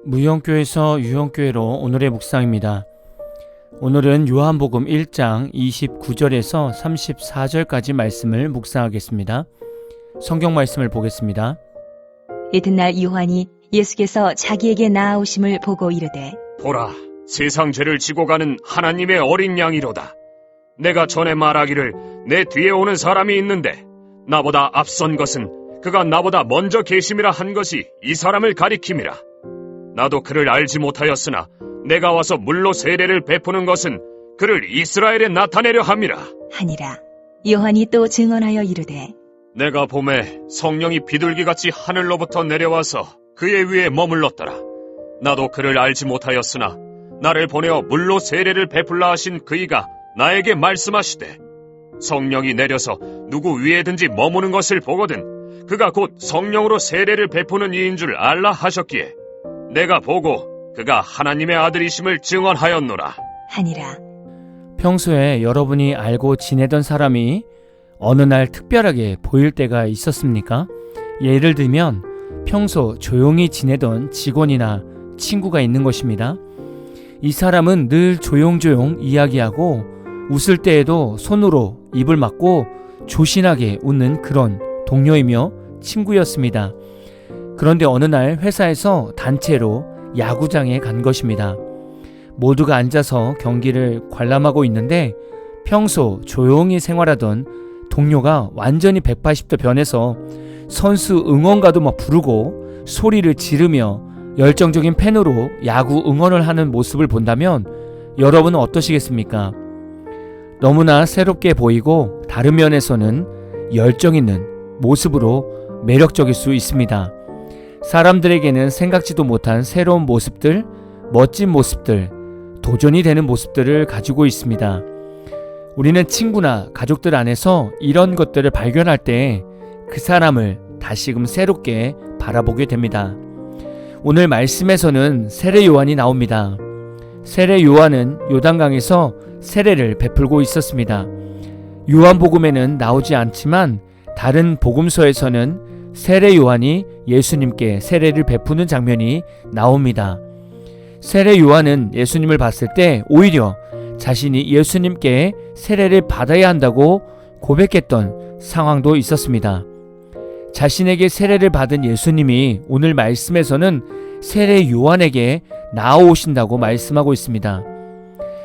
무형교에서 유형교회로 오늘의 묵상입니다. 오늘은 요한복음 1장 29절에서 34절까지 말씀을 묵상하겠습니다. 성경 말씀을 보겠습니다. 이튿날 요한이 예수께서 자기에게 나아오심을 보고 이르되 보라, 세상 죄를 지고 가는 하나님의 어린 양이로다. 내가 전에 말하기를 내 뒤에 오는 사람이 있는데 나보다 앞선 것은 그가 나보다 먼저 계심이라 한 것이 이 사람을 가리킴이라. 나도 그를 알지 못하였으나 내가 와서 물로 세례를 베푸는 것은 그를 이스라엘에 나타내려 함이라 하니라. 요한이 또 증언하여 이르되 내가 봄에 성령이 비둘기같이 하늘로부터 내려와서 그의 위에 머물렀더라. 나도 그를 알지 못하였으나 나를 보내어 물로 세례를 베풀라 하신 그이가 나에게 말씀하시되 성령이 내려서 누구 위에든지 머무는 것을 보거든 그가 곧 성령으로 세례를 베푸는 이인 줄 알라 하셨기에 내가 보고 그가 하나님의 아들이심을 증언하였노라 하니라. 평소에 여러분이 알고 지내던 사람이 어느 날 특별하게 보일 때가 있었습니까? 예를 들면 평소 조용히 지내던 직원이나 친구가 있는 것입니다. 이 사람은 늘 조용조용 이야기하고 웃을 때에도 손으로 입을 막고 조신하게 웃는 그런 동료이며 친구였습니다. 그런데 어느 날 회사에서 단체로 야구장에 간 것입니다. 모두가 앉아서 경기를 관람하고 있는데 평소 조용히 생활하던 동료가 완전히 180도 변해서 선수 응원가도 막 부르고 소리를 지르며 열정적인 팬으로 야구 응원을 하는 모습을 본다면 여러분은 어떠시겠습니까? 너무나 새롭게 보이고 다른 면에서는 열정 있는 모습으로 매력적일 수 있습니다. 사람들에게는 생각지도 못한 새로운 모습들, 멋진 모습들, 도전이 되는 모습들을 가지고 있습니다. 우리는 친구나 가족들 안에서 이런 것들을 발견할 때 그 사람을 다시금 새롭게 바라보게 됩니다. 오늘 말씀에서는 세례 요한이 나옵니다. 세례 요한은 요단강에서 세례를 베풀고 있었습니다. 요한복음에는 나오지 않지만 다른 복음서에서는 세례 요한이 예수님께 세례를 베푸는 장면이 나옵니다. 세례 요한은 예수님을 봤을 때 오히려 자신이 예수님께 세례를 받아야 한다고 고백했던 상황도 있었습니다. 자신에게 세례를 받은 예수님이 오늘 말씀에서는 세례 요한에게 나아오신다고 말씀하고 있습니다.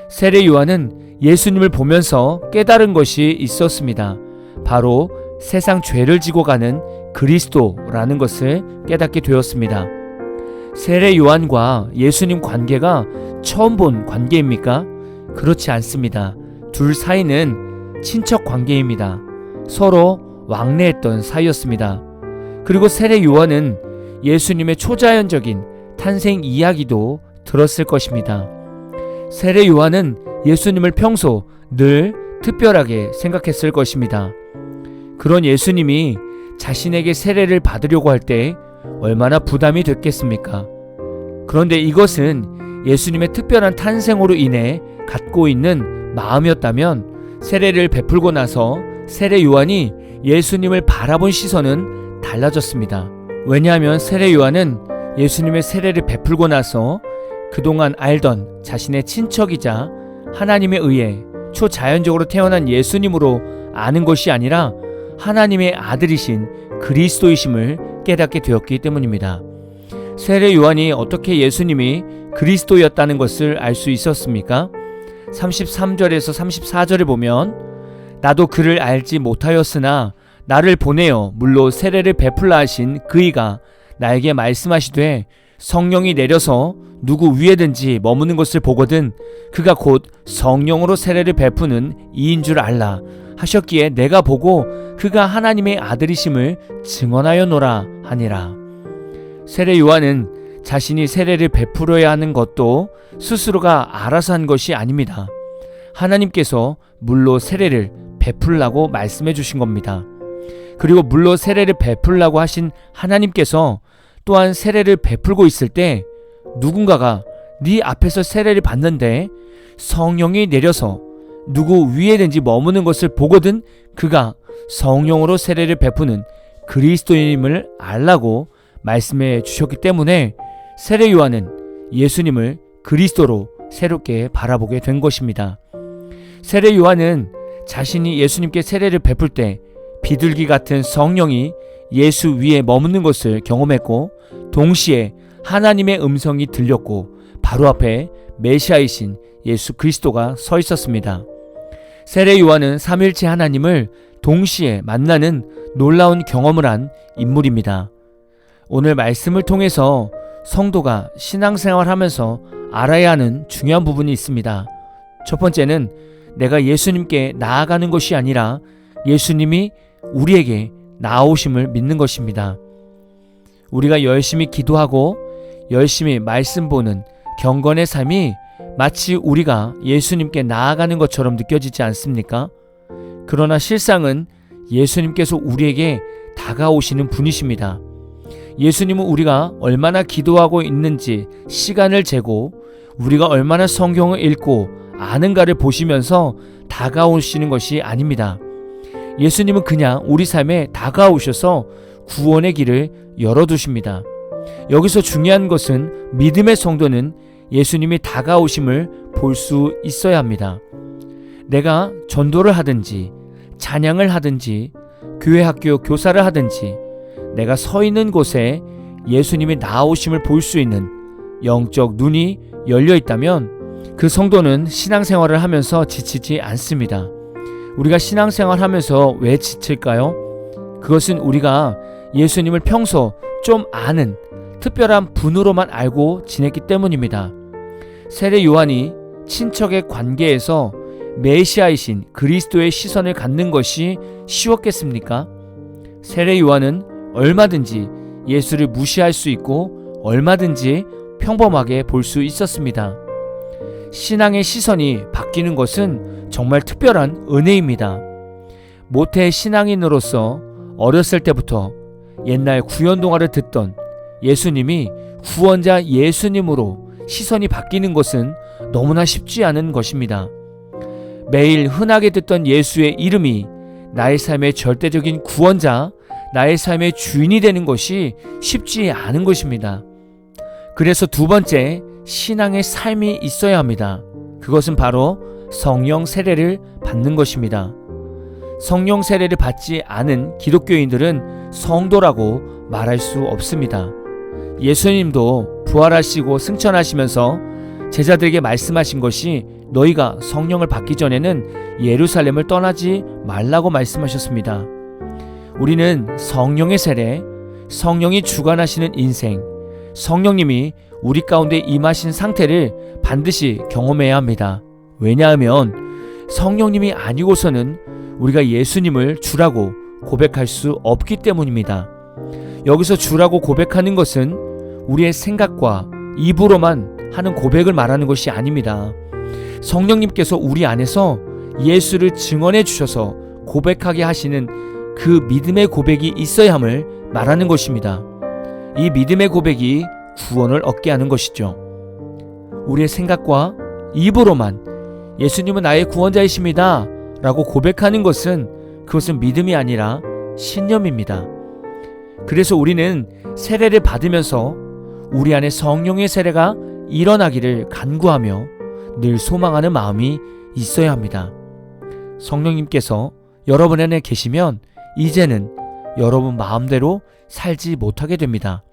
세례 요한은 예수님을 보면서 깨달은 것이 있었습니다. 바로 세상 죄를 지고 가는 그리스도라는 것을 깨닫게 되었습니다. 세례 요한과 예수님 관계가 처음 본 관계입니까? 그렇지 않습니다. 둘 사이는 친척 관계입니다. 서로 왕래했던 사이였습니다. 그리고 세례 요한은 예수님의 초자연적인 탄생 이야기도 들었을 것입니다. 세례 요한은 예수님을 평소 늘 특별하게 생각했을 것입니다. 그런 예수님이 자신에게 세례를 받으려고 할 때 얼마나 부담이 됐겠습니까? 그런데 이것은 예수님의 특별한 탄생으로 인해 갖고 있는 마음이었다면 세례를 베풀고 나서 세례 요한이 예수님을 바라본 시선은 달라졌습니다. 왜냐하면 세례 요한은 예수님의 세례를 베풀고 나서 그동안 알던 자신의 친척이자 하나님에 의해 초자연적으로 태어난 예수님으로 아는 것이 아니라 하나님의 아들이신 그리스도이심을 깨닫게 되었기 때문입니다. 세례 요한이 어떻게 예수님이 그리스도였다는 것을 알 수 있었습니까? 33절에서 34절을 보면 나도 그를 알지 못하였으나 나를 보내어 물로 세례를 베풀라 하신 그이가 나에게 말씀하시되 성령이 내려서 누구 위에든지 머무는 것을 보거든 그가 곧 성령으로 세례를 베푸는 이인 줄 알라 하셨기에 내가 보고 그가 하나님의 아들이심을 증언하였노라 하니라. 세례 요한은 자신이 세례를 베풀어야 하는 것도 스스로가 알아서 한 것이 아닙니다. 하나님께서 물로 세례를 베풀라고 말씀해 주신 겁니다. 그리고 물로 세례를 베풀라고 하신 하나님께서 또한 세례를 베풀고 있을 때 누군가가 네 앞에서 세례를 받는데 성령이 내려서 누구 위에든지 머무는 것을 보거든 그가 성령으로 세례를 베푸는 그리스도인임을 알라고 말씀해 주셨기 때문에 세례 요한은 예수님을 그리스도로 새롭게 바라보게 된 것입니다. 세례 요한은 자신이 예수님께 세례를 베풀 때 비둘기 같은 성령이 예수 위에 머무는 것을 경험했고, 동시에 하나님의 음성이 들렸고 바로 앞에 메시아이신 예수 그리스도가 서 있었습니다. 세례 요한은 삼일체 하나님을 동시에 만나는 놀라운 경험을 한 인물입니다. 오늘 말씀을 통해서 성도가 신앙생활하면서 알아야 하는 중요한 부분이 있습니다. 첫 번째는 내가 예수님께 나아가는 것이 아니라 예수님이 우리에게 나아오심을 믿는 것입니다. 우리가 열심히 기도하고 열심히 말씀 보는 경건의 삶이 마치 우리가 예수님께 나아가는 것처럼 느껴지지 않습니까? 그러나 실상은 예수님께서 우리에게 다가오시는 분이십니다. 예수님은 우리가 얼마나 기도하고 있는지 시간을 재고 우리가 얼마나 성경을 읽고 아는가를 보시면서 다가오시는 것이 아닙니다. 예수님은 그냥 우리 삶에 다가오셔서 구원의 길을 열어두십니다. 여기서 중요한 것은 믿음의 성도는 예수님이 다가오심을 볼 수 있어야 합니다. 내가 전도를 하든지 찬양을 하든지 교회 학교 교사를 하든지 내가 서 있는 곳에 예수님이 나아오심을 볼 수 있는 영적 눈이 열려 있다면 그 성도는 신앙생활을 하면서 지치지 않습니다. 우리가 신앙생활 하면서 왜 지칠까요? 그것은 우리가 예수님을 평소 좀 아는 특별한 분으로만 알고 지냈기 때문입니다. 세례 요한이 친척의 관계에서 메시아이신 그리스도의 시선을 갖는 것이 쉬웠겠습니까? 세례 요한은 얼마든지 예수를 무시할 수 있고 얼마든지 평범하게 볼 수 있었습니다. 신앙의 시선이 바뀌는 것은 정말 특별한 은혜입니다. 모태 신앙인으로서 어렸을 때부터 옛날 구연동화를 듣던 예수님이 구원자 예수님으로 시선이 바뀌는 것은 너무나 쉽지 않은 것입니다. 매일 흔하게 듣던 예수의 이름이 나의 삶의 절대적인 구원자, 나의 삶의 주인이 되는 것이 쉽지 않은 것입니다. 그래서 두 번째, 신앙의 삶이 있어야 합니다. 그것은 바로 성령 세례를 받는 것입니다. 성령 세례를 받지 않은 기독교인들은 성도라고 말할 수 없습니다. 예수님도 부활하시고 승천하시면서 제자들에게 말씀하신 것이 너희가 성령을 받기 전에는 예루살렘을 떠나지 말라고 말씀하셨습니다. 우리는 성령의 세례, 성령이 주관하시는 인생, 성령님이 우리 가운데 임하신 상태를 반드시 경험해야 합니다. 왜냐하면 성령님이 아니고서는 우리가 예수님을 주라고 고백할 수 없기 때문입니다. 여기서 주라고 고백하는 것은 우리의 생각과 입으로만 하는 고백을 말하는 것이 아닙니다. 성령님께서 우리 안에서 예수를 증언해 주셔서 고백하게 하시는 그 믿음의 고백이 있어야 함을 말하는 것입니다. 이 믿음의 고백이 구원을 얻게 하는 것이죠. 우리의 생각과 입으로만 예수님은 나의 구원자이십니다 라고 고백하는 것은 그것은 믿음이 아니라 신념입니다. 그래서 우리는 세례를 받으면서 우리 안에 성령의 세례가 일어나기를 간구하며 늘 소망하는 마음이 있어야 합니다. 성령님께서 여러분 안에 계시면 이제는 여러분 마음대로 살지 못하게 됩니다.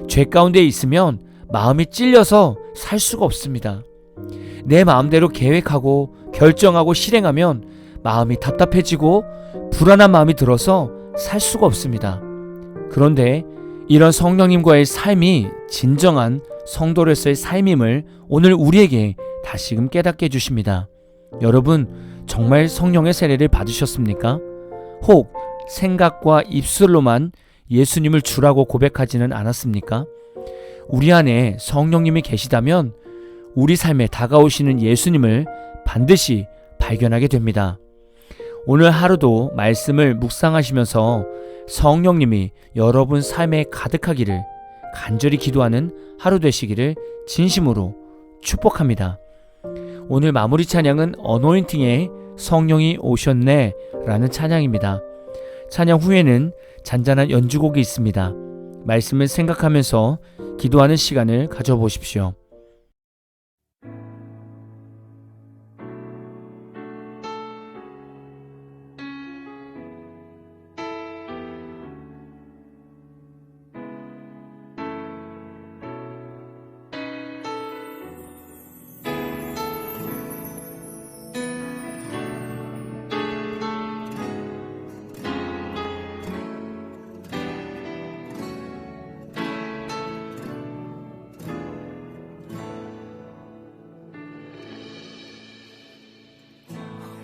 죄 가운데 있으면 마음이 찔려서 살 수가 없습니다. 내 마음대로 계획하고 결정하고 실행하면 마음이 답답해지고 불안한 마음이 들어서 살 수가 없습니다. 그런데 이런 성령님과의 삶이 진정한 성도로서의 삶임을 오늘 우리에게 다시금 깨닫게 해주십니다. 여러분, 정말 성령의 세례를 받으셨습니까? 혹 생각과 입술로만 예수님을 주라고 고백하지는 않았습니까? 우리 안에 성령님이 계시다면 우리 삶에 다가오시는 예수님을 반드시 발견하게 됩니다. 오늘 하루도 말씀을 묵상하시면서 성령님이 여러분 삶에 가득하기를 간절히 기도하는 하루 되시기를 진심으로 축복합니다. 오늘 마무리 찬양은 어노인팅의 성령이 오셨네 라는 찬양입니다. 찬양 후에는 잔잔한 연주곡이 있습니다. 말씀을 생각하면서 기도하는 시간을 가져보십시오.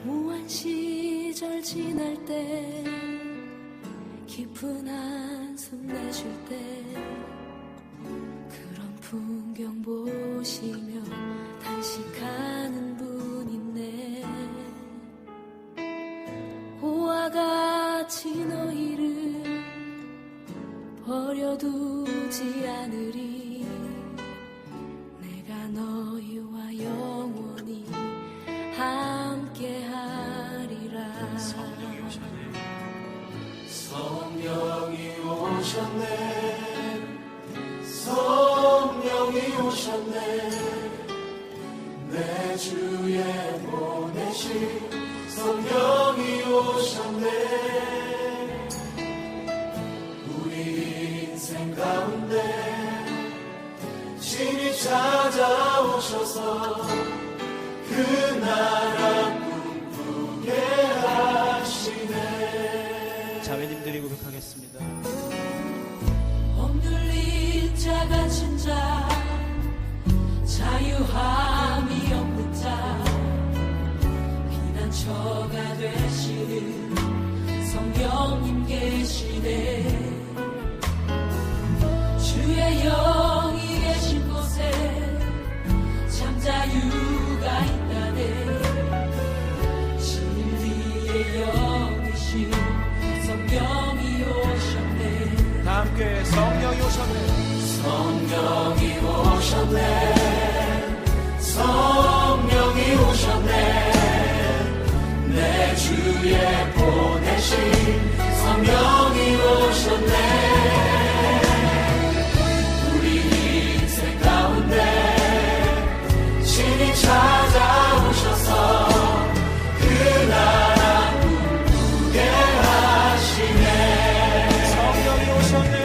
무한 시절 지날 때 깊은 한숨 내쉴 때 그런 풍경 보시며 단식하는 분 있네. 고와 같이 너희를 버려두지 않으리. 내가 너희와 영원히 함께하리라. 성령이 오셨네. 성령이 오셨네. 내 주에 보내신 성령이 오셨네. 우리 인생 가운데 신이 찾아오셔서 그 나라 꿈꾸게 하시네. 자매님들이 고백하겠습니다. 억눌린 자 갇힌 자 자유함이 없는 자 피난처가 되시는 성령님 계시네. 주의 영이 계신 곳에 참 자유가 있다네. 진리의 영이신 성령이 오셨네. 다 함께 성령이 오셨네. 성령이 오셨네. 성령이 오셨네. 내 주에 보내신 성령이 오셨네. 우리 인생 가운데 신이 찾아오셔서 그 나라 꿈꾸게 하시네. 성령이 오셨네.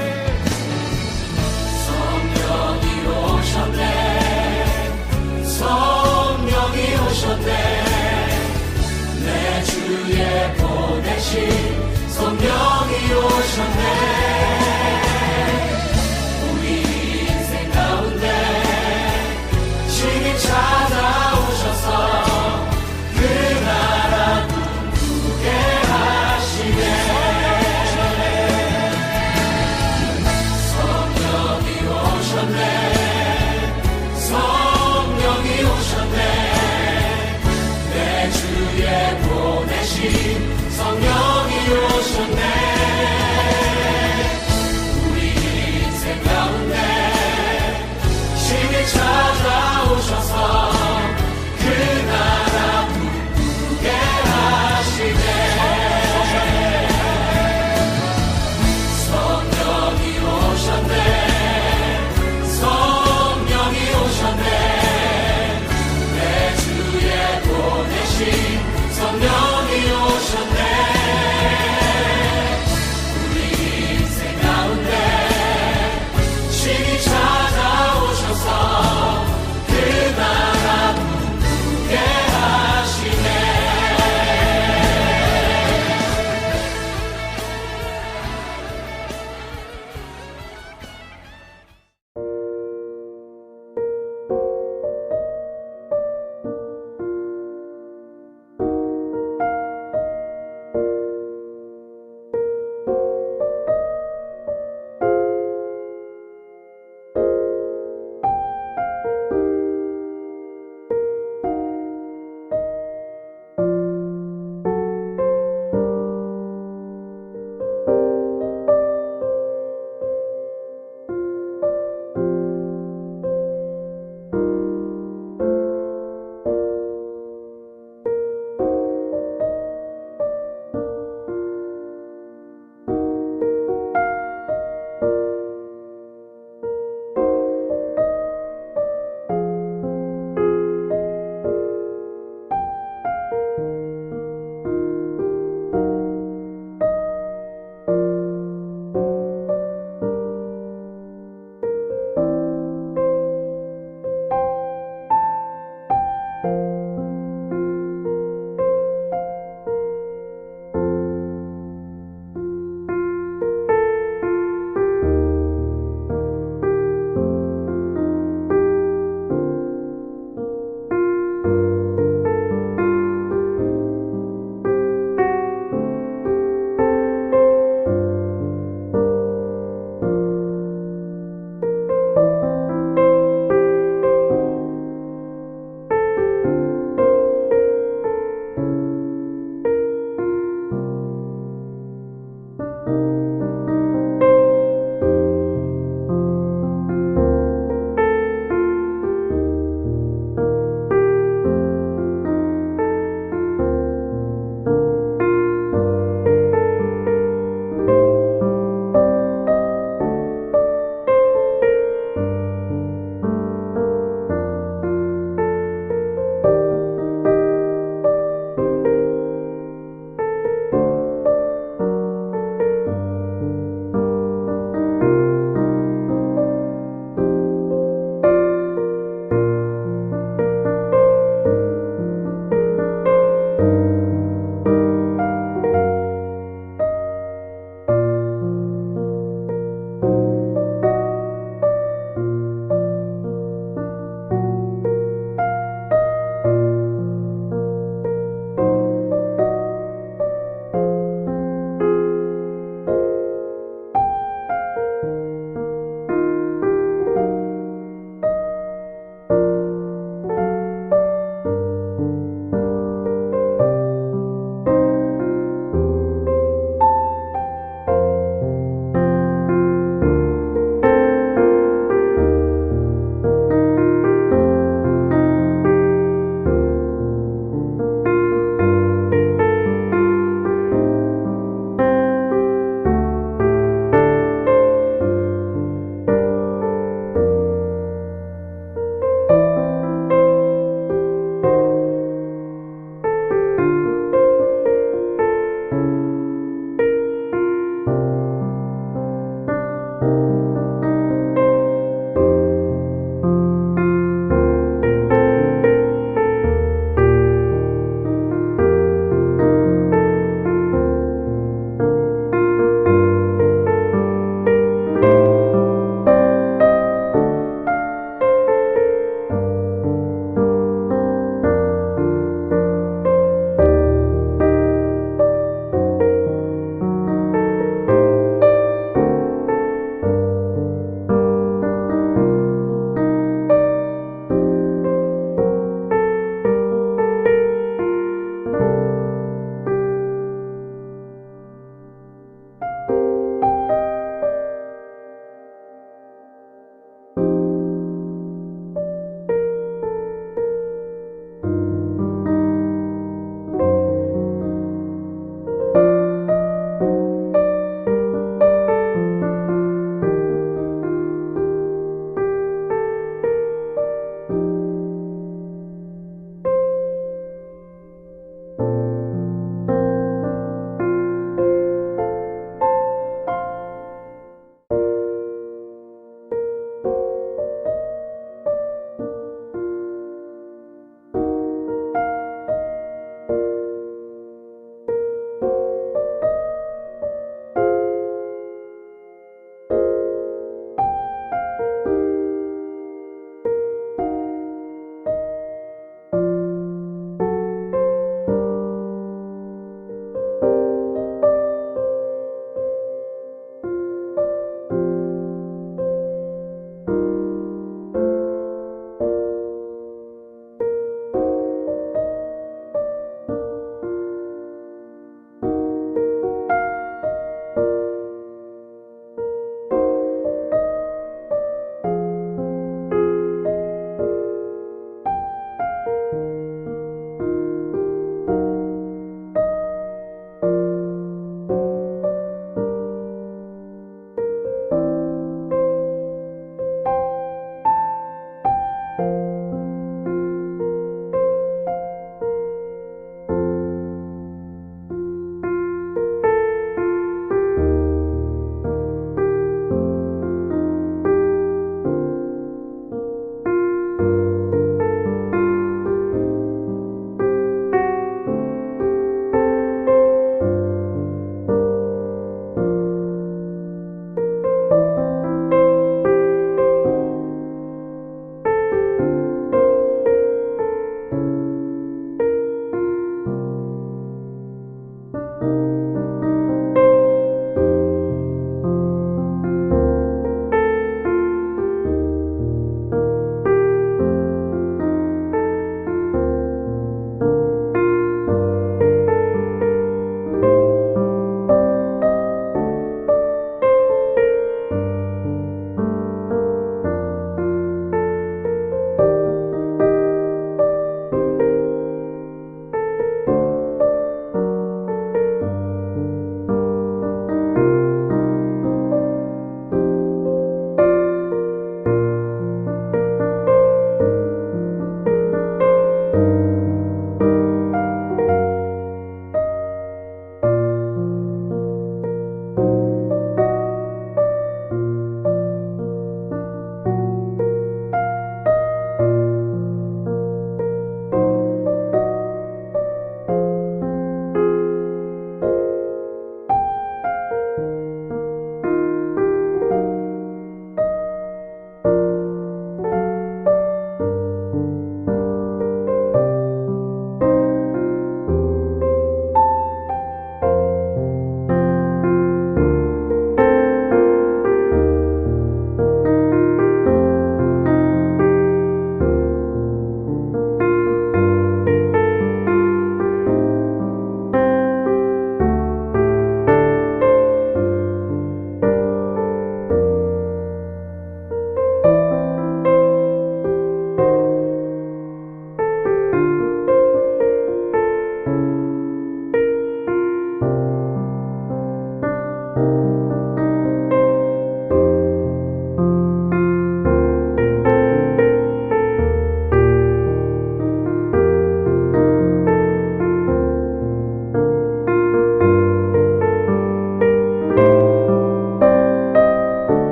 성령이 오셨네. 성령이 오셨네. 내 주에 보내신 성령이 오셨네. 우리 인생 가운데 신이 찾아오셔서 그 나라 꿈꾸게 하시네. 성령이 오셨네. 성령이 오셨네. 내 주에 보내신 성령이 오셨네.